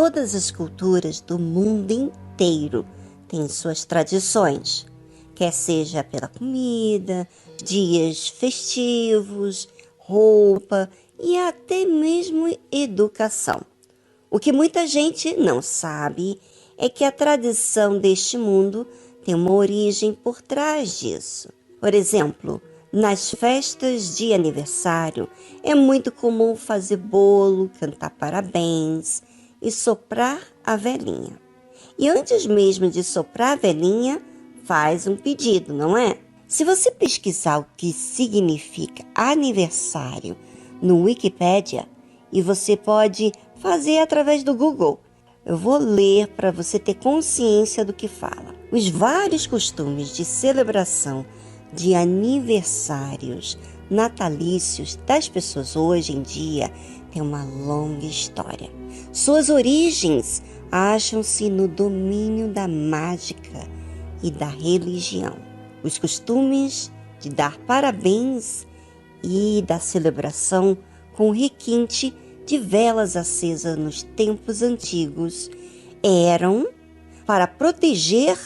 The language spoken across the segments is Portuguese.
Todas as culturas do mundo inteiro têm suas tradições, quer seja pela comida, dias festivos, roupa e até mesmo educação. O que muita gente não sabe é que a tradição deste mundo tem uma origem por trás disso. Por exemplo, nas festas de aniversário é muito comum fazer bolo, cantar parabéns e soprar a velhinha. E antes mesmo de soprar a velhinha, faz um pedido, não é? Se você pesquisar o que significa aniversário no Wikipédia, e você pode fazer através do Google, eu vou ler para você ter consciência do que fala. Os vários costumes de celebração de aniversários natalícios das pessoas hoje em dia têm uma longa história. Suas origens acham-se no domínio da mágica e da religião. Os costumes de dar parabéns e da celebração com o requinte de velas acesas nos tempos antigos eram para proteger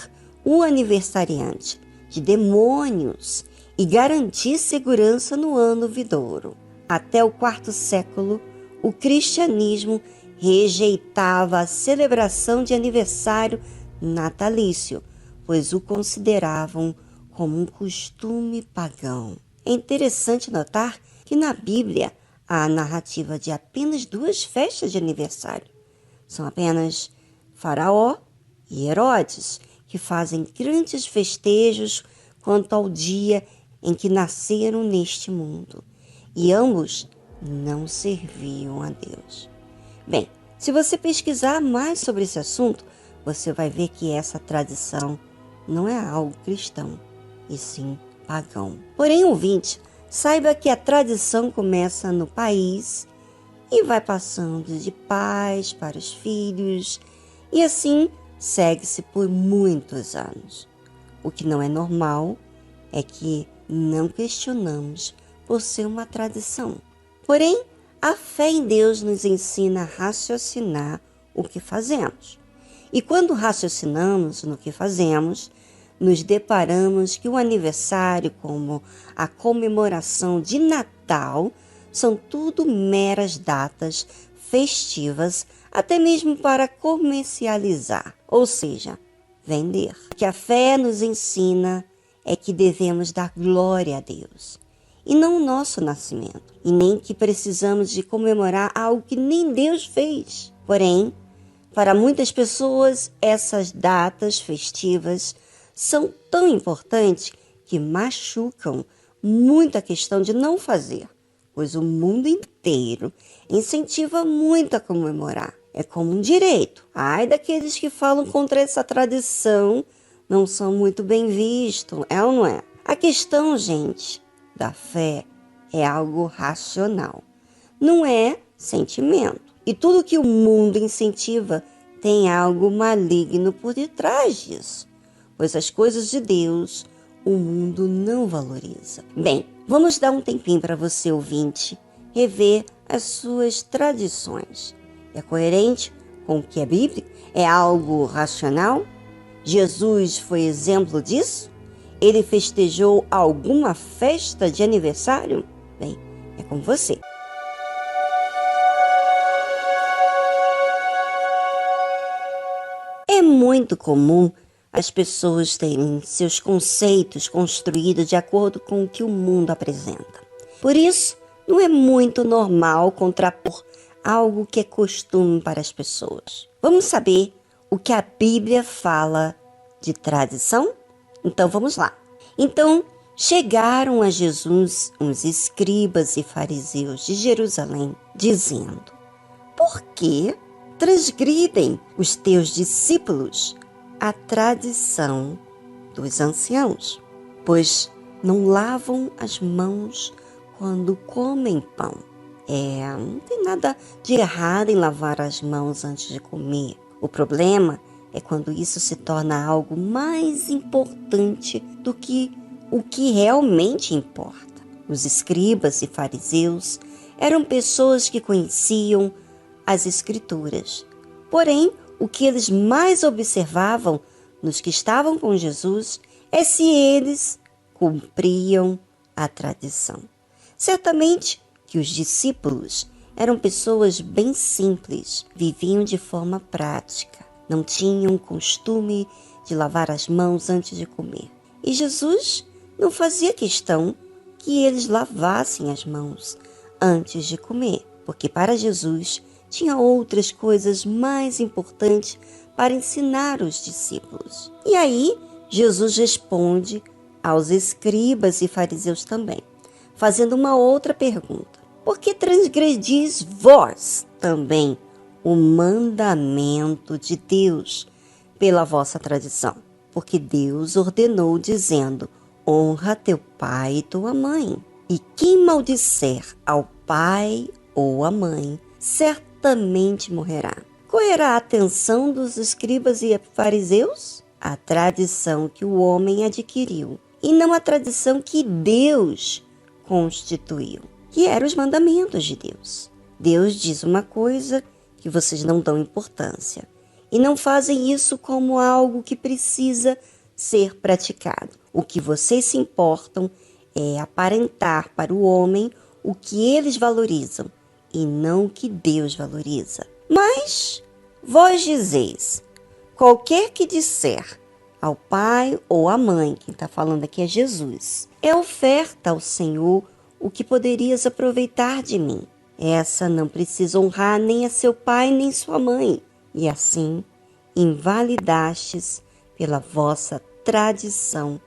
o aniversariante de demônios e garantir segurança no ano vindouro. Até o quarto século, o cristianismo rejeitava a celebração de aniversário natalício, pois o consideravam como um costume pagão. É interessante notar que na Bíblia há a narrativa de apenas 2 festas de aniversário. São apenas Faraó e Herodes, que fazem grandes festejos quanto ao dia em que nasceram neste mundo. E ambos não serviam a Deus. Bem, se você pesquisar mais sobre esse assunto, você vai ver que essa tradição não é algo cristão, e sim pagão. Porém, ouvinte, saiba que a tradição começa no país e vai passando de pais para os filhos, e assim segue-se por muitos anos. O que não é normal é que não questionamos por ser uma tradição. Porém, a fé em Deus nos ensina a raciocinar o que fazemos. E quando raciocinamos no que fazemos, nos deparamos que o aniversário, como a comemoração de Natal, são tudo meras datas festivas, até mesmo para comercializar, ou seja, vender. O que a fé nos ensina é que devemos dar glória a Deus, e não o nosso nascimento, e nem que precisamos de comemorar algo que nem Deus fez. Porém, para muitas pessoas, essas datas festivas são tão importantes que machucam muito a questão de não fazer, pois o mundo inteiro incentiva muito a comemorar. É como um direito. Ai daqueles que falam contra essa tradição, não são muito bem vistos, é ou não é? A questão, gente, da fé é algo racional, não é sentimento. E tudo que o mundo incentiva tem algo maligno por detrás disso, pois as coisas de Deus o mundo não valoriza. Bem, vamos dar um tempinho para você, ouvinte, rever as suas tradições. É coerente com o que é bíblico? É algo racional? Jesus foi exemplo disso? Ele festejou alguma festa de aniversário? Bem, é com você. É muito comum as pessoas terem seus conceitos construídos de acordo com o que o mundo apresenta. Por isso, não é muito normal contrapor algo que é costume para as pessoas. Vamos saber o que a Bíblia fala de tradição? Então vamos lá. Então chegaram a Jesus uns escribas e fariseus de Jerusalém, dizendo: por que transgridem os teus discípulos a tradição dos anciãos? Pois não lavam as mãos quando comem pão. Não tem nada de errado em lavar as mãos antes de comer. O problema é quando isso se torna algo mais importante do que o que realmente importa. Os escribas e fariseus eram pessoas que conheciam as Escrituras, Porém, o que eles mais observavam nos que estavam com Jesus é se eles cumpriam a tradição. Certamente que os discípulos eram pessoas bem simples, viviam de forma prática, não tinham costume de lavar as mãos antes de comer. E Jesus não fazia questão que eles lavassem as mãos antes de comer, porque para Jesus tinha outras coisas mais importantes para ensinar os discípulos. E aí, Jesus responde aos escribas e fariseus também, fazendo uma outra pergunta. Por que transgredis vós também o mandamento de Deus pela vossa tradição? Porque Deus ordenou dizendo, honra teu pai e tua mãe. E quem maldisser ao pai ou à mãe, certamente morrerá. Qual era a atenção dos escribas e fariseus? A tradição que o homem adquiriu, e não a tradição que Deus constituiu, que eram os mandamentos de Deus. Deus diz uma coisa que vocês não dão importância, e não fazem isso como algo que precisa ser praticado. O que vocês se importam é aparentar para o homem o que eles valorizam, e não o que Deus valoriza. Mas vós dizeis, qualquer que disser ao pai ou à mãe, quem está falando aqui é Jesus, é oferta ao Senhor o que poderias aproveitar de mim. Essa não precisa honrar nem a seu pai nem sua mãe. E assim invalidastes pela vossa tradição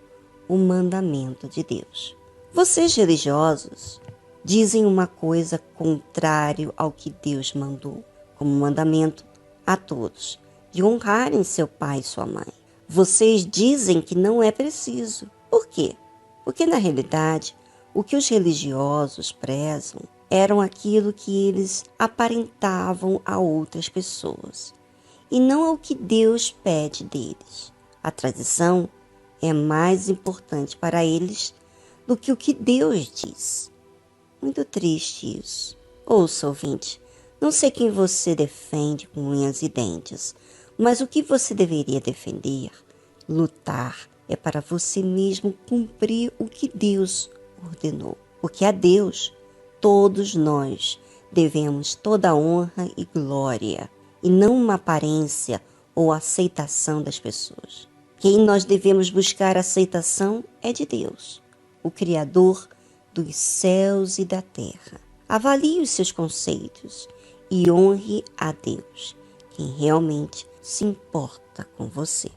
o mandamento de Deus. Vocês religiosos dizem uma coisa contrária ao que Deus mandou, como mandamento a todos, de honrarem seu pai e sua mãe. Vocês dizem que não é preciso. Por quê? Porque na realidade, o que os religiosos prezam eram aquilo que eles aparentavam a outras pessoas, e não ao que Deus pede deles. A tradição é mais importante para eles do que o que Deus diz. Muito triste isso. Ouça, ouvinte, não sei quem você defende com unhas e dentes, mas o que você deveria defender, lutar, é para você mesmo cumprir o que Deus ordenou. Porque a Deus, todos nós devemos toda a honra e glória, e não uma aparência ou aceitação das pessoas. Quem nós devemos buscar aceitação é de Deus, o Criador dos céus e da terra. Avalie os seus conceitos e honre a Deus, quem realmente se importa com você.